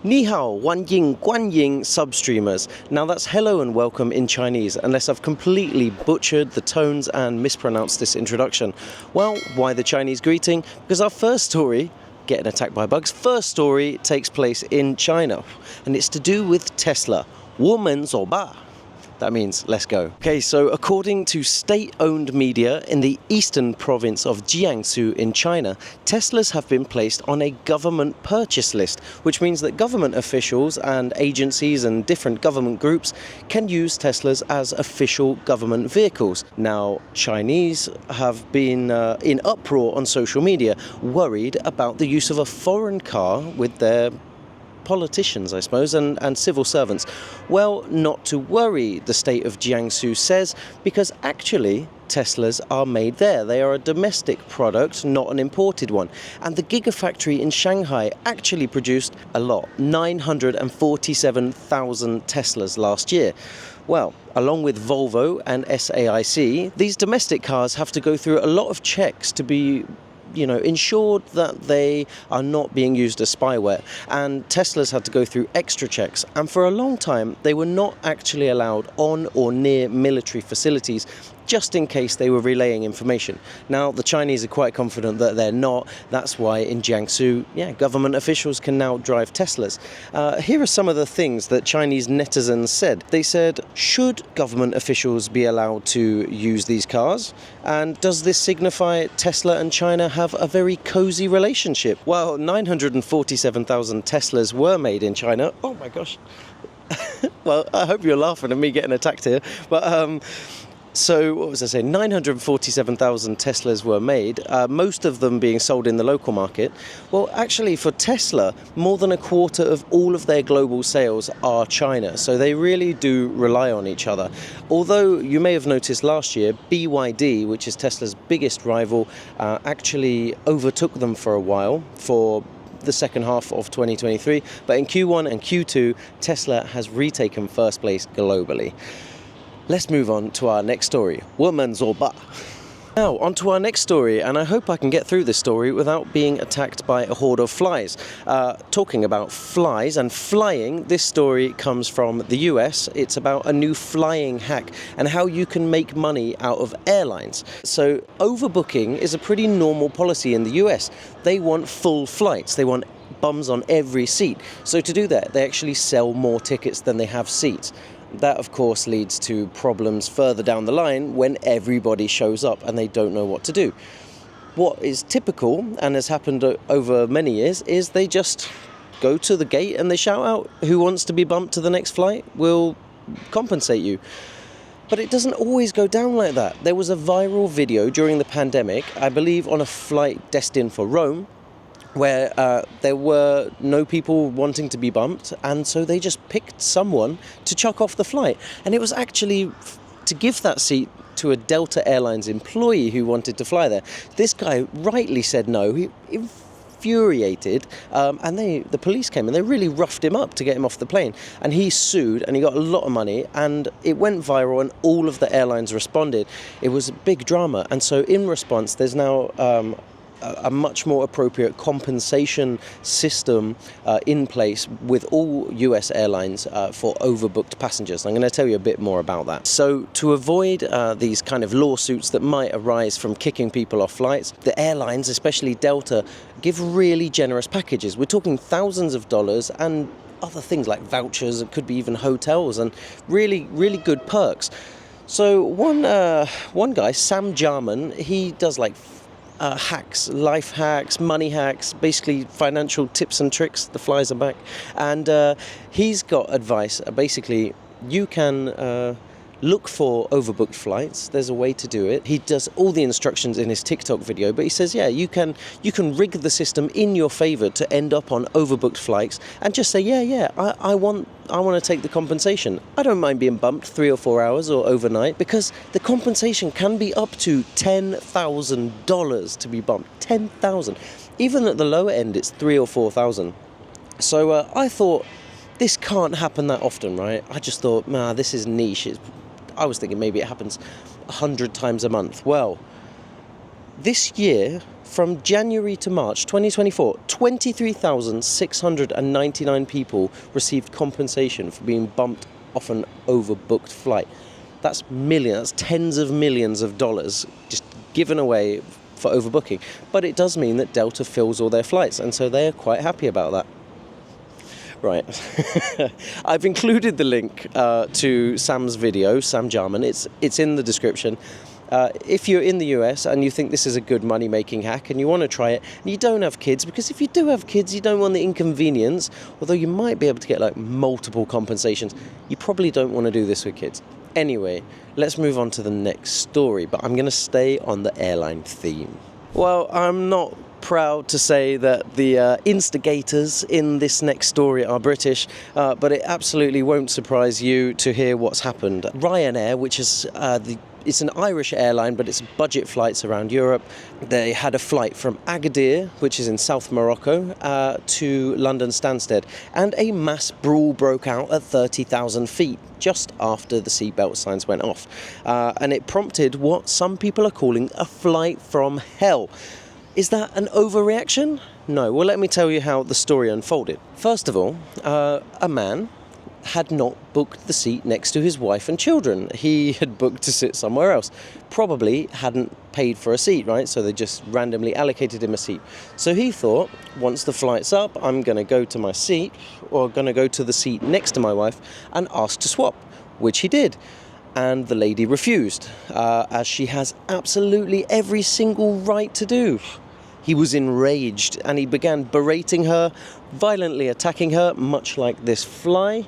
Ni hao, wan ying, guan ying, substreamers. Now that's hello and welcome in Chinese, unless I've completely butchered the tones and mispronounced this introduction. Well, why the Chinese greeting? Because our first story, getting attacked by bugs, first story takes place in China, and it's to do with Tesla. 我们走吧. That means let's go. Okay, so according to state-owned media in the eastern province of Jiangsu in China, Teslas have been placed on a government purchase list, which means that government officials and agencies and different government groups can use Teslas as official government vehicles. Now, Chinese have been in uproar on social media, worried about the use of a foreign car with their politicians, I suppose, and civil servants. Well, not to worry, the state of Jiangsu says, because actually Teslas are made there. They are a domestic product, not an imported one. And the Gigafactory in Shanghai actually produced a lot, 947,000 Teslas last year. Well, along with Volvo and SAIC, these domestic cars have to go through a lot of checks to be ensured that they are not being used as spyware. And Teslas had to go through extra checks. And for a long time, they were not actually allowed on or near military facilities, just in case they were relaying information. Now, the Chinese are quite confident that they're not. That's why in Jiangsu, government officials can now drive Teslas. Here are some of the things that Chinese netizens said. They said, should government officials be allowed to use these cars? And does this signify Tesla and China have a very cozy relationship? Well, 947,000 Teslas were made in China. Oh my gosh. Well, I hope you're laughing at me getting attacked here. But so, what was I saying? 947,000 Teslas were made, most of them being sold in the local market. Well, actually, for Tesla, more than a quarter of all of their global sales are China. So they really do rely on each other. Although you may have noticed last year, BYD, which is Tesla's biggest rival, actually overtook them for a while for the second half of 2023. But in Q1 and Q2, Tesla has retaken first place globally. Let's move on to our next story. 我们走吧. Now, on to our next story, and I hope I can get through this story without being attacked by a horde of flies. Talking about flies and flying, this story comes from the US. It's about a new flying hack and how you can make money out of airlines. So, overbooking is a pretty normal policy in the US. They want full flights. They want bums on every seat. So to do that, they actually sell more tickets than they have seats. That, of course, leads to problems further down the line when everybody shows up and they don't know what to do. What is typical, and has happened over many years, is they just go to the gate and they shout out, who wants to be bumped to the next flight? We'll compensate you. But it doesn't always go down like that. There was a viral video during the pandemic, I believe on a flight destined for Rome, where there were no people wanting to be bumped, and so they just picked someone to chuck off the flight. And it was actually to give that seat to a Delta Airlines employee who wanted to fly there. This guy rightly said no. He infuriated, and the police came and they really roughed him up to get him off the plane. And he sued, and he got a lot of money, and it went viral, and all of the airlines responded. It was a big drama, and so in response, there's now a much more appropriate compensation system in place with all US airlines for overbooked passengers. I'm going to tell you a bit more about that. So to avoid these kind of lawsuits that might arise from kicking people off flights, the airlines, especially Delta, give really generous packages. We're talking thousands of dollars and other things like vouchers. It could be even hotels and really, really good perks. So one guy, Sam Jarman, he does like hacks, life hacks, money hacks, basically financial tips and tricks. The flies are back. And he's got advice. Basically, you can look for overbooked flights. There's a way to do it. He does all the instructions in his TikTok video, but he says, you can rig the system in your favor to end up on overbooked flights and just say, I want to take the compensation. I don't mind being bumped 3 or 4 hours or overnight, because the compensation can be up to $10,000 to be bumped. 10,000. Even at the lower end, it's 3 or 4,000. So I thought, this can't happen that often, right? I just thought, this is niche. I was thinking maybe it happens 100 times a month. Well, This year, from January to March 2024, 23,699 people received compensation for being bumped off an overbooked flight. That's millions, that's tens of millions of dollars just given away for overbooking. But it does mean that Delta fills all their flights, and so they're quite happy about that. Right. I've included the link to Sam's video, Sam Jarman. It's in the description. If you're in the US and you think this is a good money-making hack and you want to try it, and you don't have kids, because if you do have kids, you don't want the inconvenience, although you might be able to get like multiple compensations, you probably don't want to do this with kids. Anyway, let's move on to the next story, but I'm going to stay on the airline theme. Well, I'm not proud to say that the instigators in this next story are British, but it absolutely won't surprise you to hear what's happened. Ryanair, which is it's an Irish airline, but it's budget flights around Europe. They had a flight from Agadir, which is in South Morocco, to London Stansted, and a mass brawl broke out at 30,000 feet just after the seatbelt signs went off. And it prompted what some people are calling a flight from hell. Is that an overreaction? No. Well, let me tell you how the story unfolded. First of all, a man had not booked the seat next to his wife and children. He had booked to sit somewhere else. Probably hadn't paid for a seat, right? So they just randomly allocated him a seat. So he thought, once the flight's up, I'm going to go to my seat, or going to go to the seat next to my wife and ask to swap, which he did. And the lady refused, as she has absolutely every single right to do. He was enraged and he began berating her, violently attacking her, much like this fly.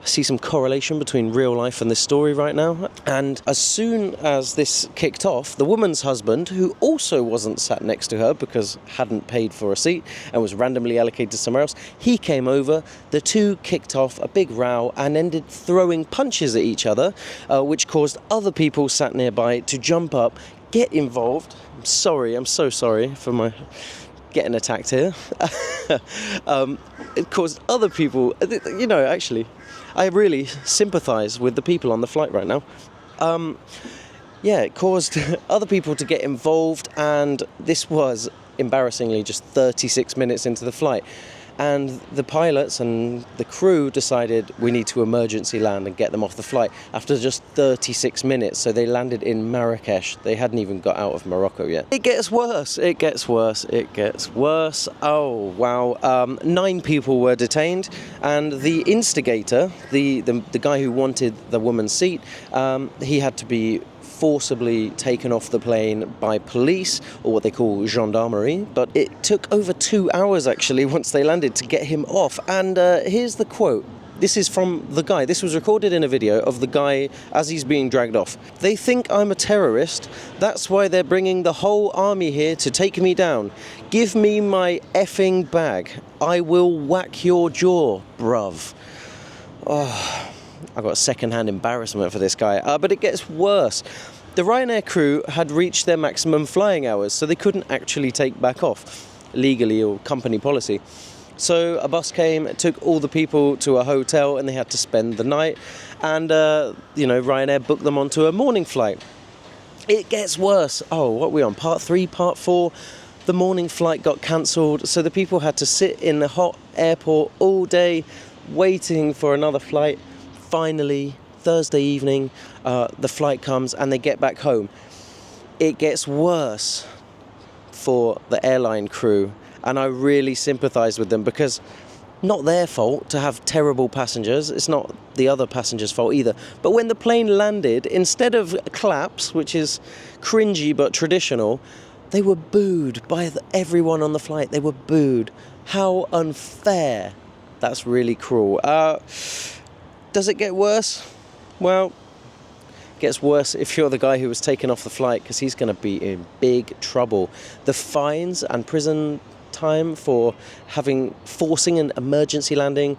I see some correlation between real life and this story right now. And as soon as this kicked off, the woman's husband, who also wasn't sat next to her because hadn't paid for a seat and was randomly allocated somewhere else, he came over. The two kicked off a big row and ended throwing punches at each other, which caused other people sat nearby to jump up, get involved. I'm so sorry for my getting attacked here. It caused other people, actually, I really sympathise with the people on the flight right now. It caused other people to get involved, and this was embarrassingly just 36 minutes into the flight. And the pilots and the crew decided we need to emergency land and get them off the flight after just 36 minutes. So they landed in Marrakesh. They hadn't even got out of Morocco yet. It gets worse. Oh, wow. 9 people were detained, and the instigator, the guy who wanted the woman's seat, he had to be forcibly taken off the plane by police, or what they call gendarmerie, but it took over 2 hours actually once they landed to get him off. And here's the quote. This is from the guy. This was recorded in a video of the guy as he's being dragged off. "They think I'm a terrorist. That's why they're bringing the whole army here to take me down. Give me my effing bag. I will whack your jaw, bruv." Oh, I've got second-hand embarrassment for this guy. But it gets worse. The Ryanair crew had reached their maximum flying hours, so they couldn't actually take back off, legally or company policy. So a bus came, took all the people to a hotel, and they had to spend the night. And, Ryanair booked them onto a morning flight. It gets worse. Oh, what are we on? Part 3, Part 4? The morning flight got cancelled, so the people had to sit in the hot airport all day, waiting for another flight. Finally, Thursday evening, the flight comes and they get back home. It gets worse for the airline crew, and I really sympathise with them, because not their fault to have terrible passengers. It's not the other passengers' fault either. But when the plane landed, instead of claps, which is cringy but traditional, they were booed by everyone on the flight. They were booed. How unfair. That's really cruel. Does it get worse? Well, it gets worse if you're the guy who was taken off the flight, because he's going to be in big trouble. The fines and prison time for forcing an emergency landing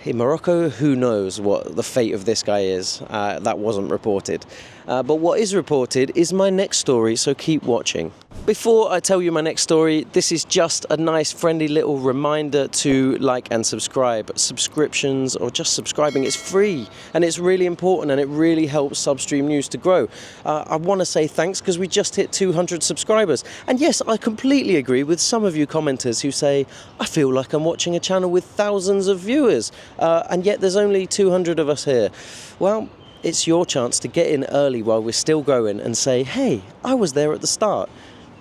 in Morocco, who knows what the fate of this guy is. That wasn't reported. But what is reported is my next story, so keep watching. Before I tell you my next story, this is just a nice friendly little reminder to like and subscribe. Subscriptions or just subscribing is free, and it's really important, and it really helps Substream News to grow. I want to say thanks because we just hit 200 subscribers. And yes, I completely agree with some of you commenters who say, I feel like I'm watching a channel with thousands of viewers, and yet there's only 200 of us here. Well, it's your chance to get in early while we're still growing and say, hey, I was there at the start.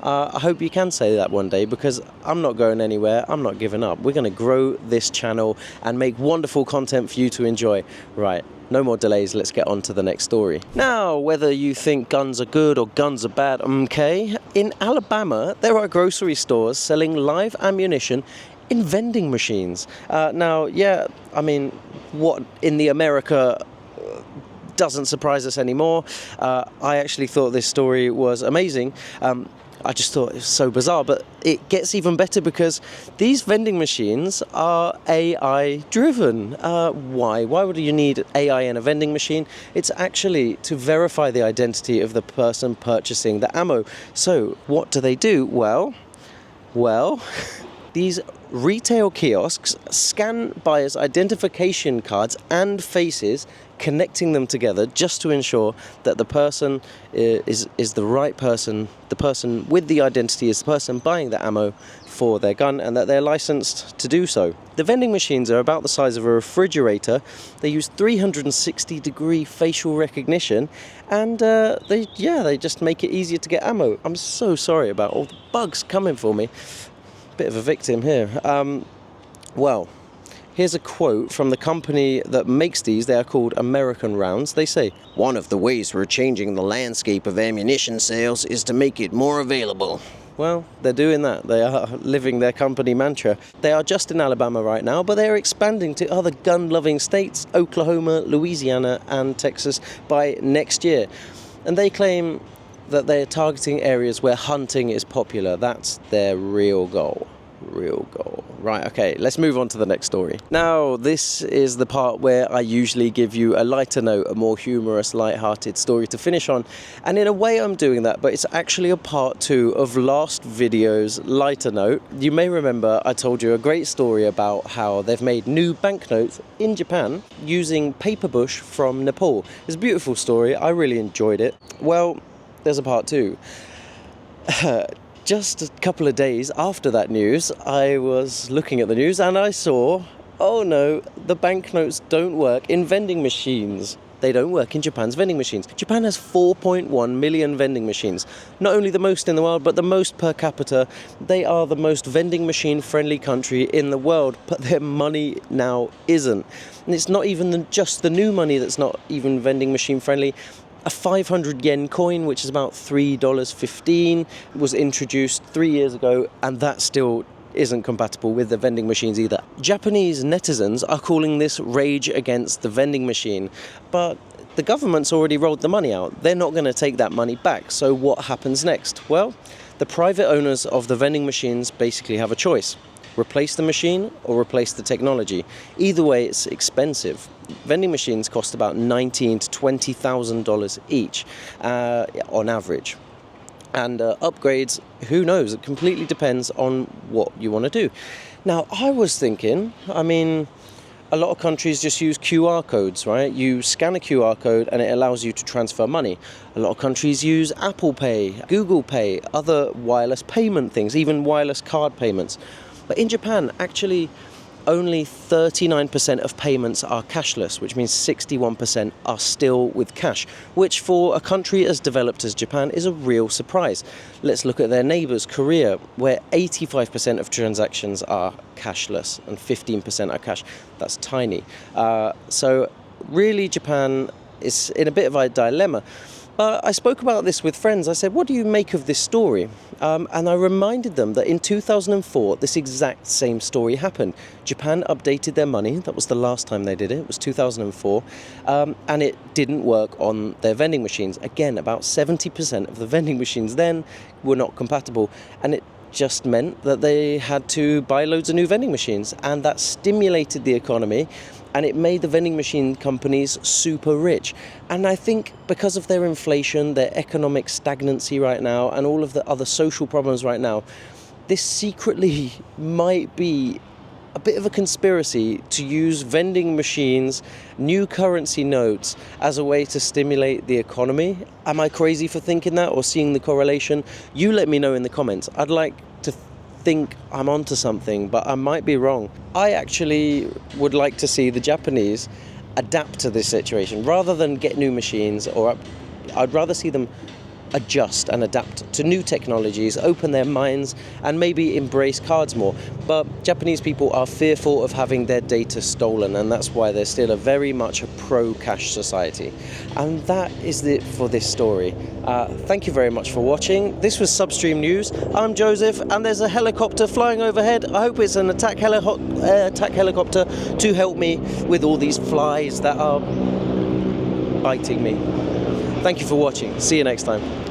I hope you can say that one day, because I'm not going anywhere. I'm not giving up. We're going to grow this channel and make wonderful content for you to enjoy. Right, no more delays. Let's get on to the next story. Now, whether you think guns are good or guns are bad, okay, in Alabama, there are grocery stores selling live ammunition in vending machines. Now, yeah, I mean, what in the America doesn't surprise us anymore. I actually thought this story was amazing. I just thought it was so bizarre, but it gets even better because these vending machines are AI driven. Why? Why would you need AI in a vending machine? It's actually to verify the identity of the person purchasing the ammo. So what do? Well, these retail kiosks scan buyers' identification cards and faces, connecting them together just to ensure that the person is the right person. The person with the identity is the person buying the ammo for their gun, and that they're licensed to do so. The vending machines are about the size of a refrigerator. They use 360-degree facial recognition, and they just make it easier to get ammo. I'm so sorry about all the bugs coming for me. Bit of a victim here. Well, here's a quote from the company that makes these. They are called American Rounds. They say, "One of the ways we're changing the landscape of ammunition sales is to make it more available." Well, they're doing that. They are living their company mantra. They are just in Alabama right now, but they're expanding to other gun-loving states, Oklahoma, Louisiana, and Texas by next year. And they claim that they're targeting areas where hunting is popular. That's their real goal. Right, okay, let's move on to the next story. Now, this is the part where I usually give you a lighter note, a more humorous, light-hearted story to finish on. And in a way I'm doing that, but it's actually a part 2 of last video's lighter note. You may remember I told you a great story about how they've made new banknotes in Japan using paper bush from Nepal. It's a beautiful story. I really enjoyed it. Well, there's a part 2. Just a couple of days after that news, I was looking at the news and I saw, oh no, the banknotes don't work in vending machines. They don't work in Japan's vending machines. Japan has 4.1 million vending machines. Not only the most in the world, but the most per capita. They are the most vending machine friendly country in the world, but their money now isn't. And it's not even just the new money that's not even vending machine friendly. A 500 yen coin, which is about $3.15, was introduced 3 years ago, and that still isn't compatible with the vending machines either. Japanese netizens are calling this rage against the vending machine, but the government's already rolled the money out. They're not going to take that money back, so what happens next? Well, the private owners of the vending machines basically have a choice. Replace the machine or replace the technology. Either way, it's expensive. Vending machines cost about $19,000 to $20,000 each on average. And upgrades, who knows? It completely depends on what you want to do. Now, I was thinking, I mean, a lot of countries just use QR codes, right? You scan a QR code and it allows you to transfer money. A lot of countries use Apple Pay, Google Pay, other wireless payment things, even wireless card payments. But in Japan, actually, only 39% of payments are cashless, which means 61% are still with cash, which for a country as developed as Japan is a real surprise. Let's look at their neighbours, Korea, where 85% of transactions are cashless and 15% are cash. That's tiny. So really, Japan is in a bit of a dilemma. I spoke about this with friends. I said, what do you make of this story? And I reminded them that in 2004, this exact same story happened. Japan updated their money. That was the last time they did it. It was 2004. And it didn't work on their vending machines. Again, about 70% of the vending machines then were not compatible. And it just meant that they had to buy loads of new vending machines. And that stimulated the economy. and it made the vending machine companies super rich. And I think because of their inflation, their economic stagnancy right now, and all of the other social problems right now, this secretly might be a bit of a conspiracy to use vending machines, new currency notes, as a way to stimulate the economy. Am I crazy for thinking that or seeing the correlation? You let me know in the comments. I'd like to think I'm onto something, but I might be wrong. I actually would like to see the Japanese adapt to this situation rather than get new machines, I'd rather see them adjust and adapt to new technologies, open their minds, and maybe embrace cards more. But Japanese people are fearful of having their data stolen, and that's why they're still very much a pro-cash society. And that is it for this story. Thank you very much for watching. This was Substream News. I'm Joseph, and there's a helicopter flying overhead. I hope it's an attack helicopter to help me with all these flies that are biting me. Thank you for watching. See you next time.